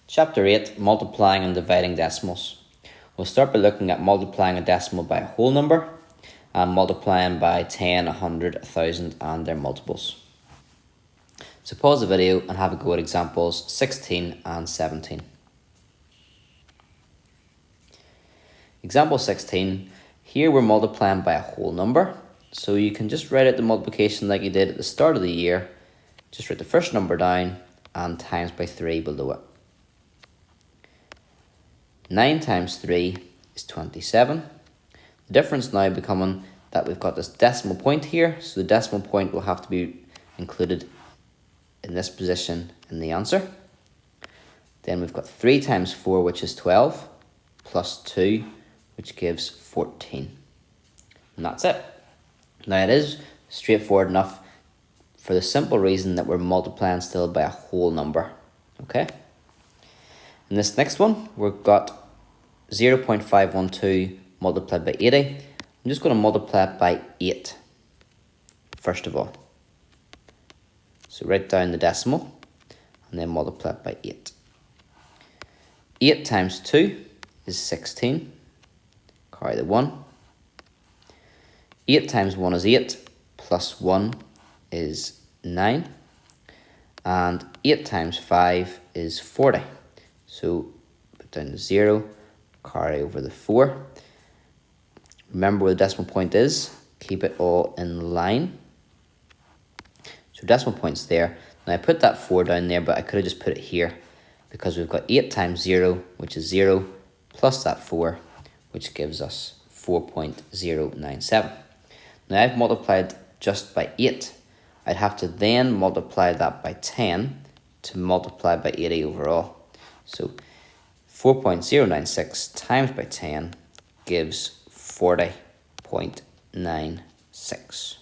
Chapter 8, Multiplying and Dividing Decimals. We'll start by looking at multiplying a decimal by a whole number and multiplying by 10, 100, 1000 and their multiples. So pause the video and have a go at examples 16 and 17. Example 16, here we're multiplying by a whole number. So you can just write out the multiplication like you did at the start of the year. Just write the first number down and times by 3 below it. 9 times 3 is 27. The difference now becoming that we've got this decimal point here, so the decimal point will have to be included in this position in the answer. Then we've got 3 times 4, which is 12, plus 2, which gives 14. And that's it. Now it is straightforward enough for the simple reason that we're multiplying still by a whole number. Okay? In this next one, we've got 0.512 multiplied by 80. I'm just going to multiply it by 8, first of all. So write down the decimal, and then multiply it by 8. 8 times 2 is 16. Carry the 1. 8 times 1 is 8, plus 1 is 9. And 8 times 5 is 40. So put down the 0, carry over the 4. Remember where the decimal point is, keep it all in line. So decimal point's there. Now I put that 4 down there, but I could have just put it here because we've got 8 times 0, which is 0, plus that 4, which gives us 4.097. Now I've multiplied just by 8. I'd have to then multiply that by 10 to multiply by 80 overall. So 4.096 times by 10 gives 40.96.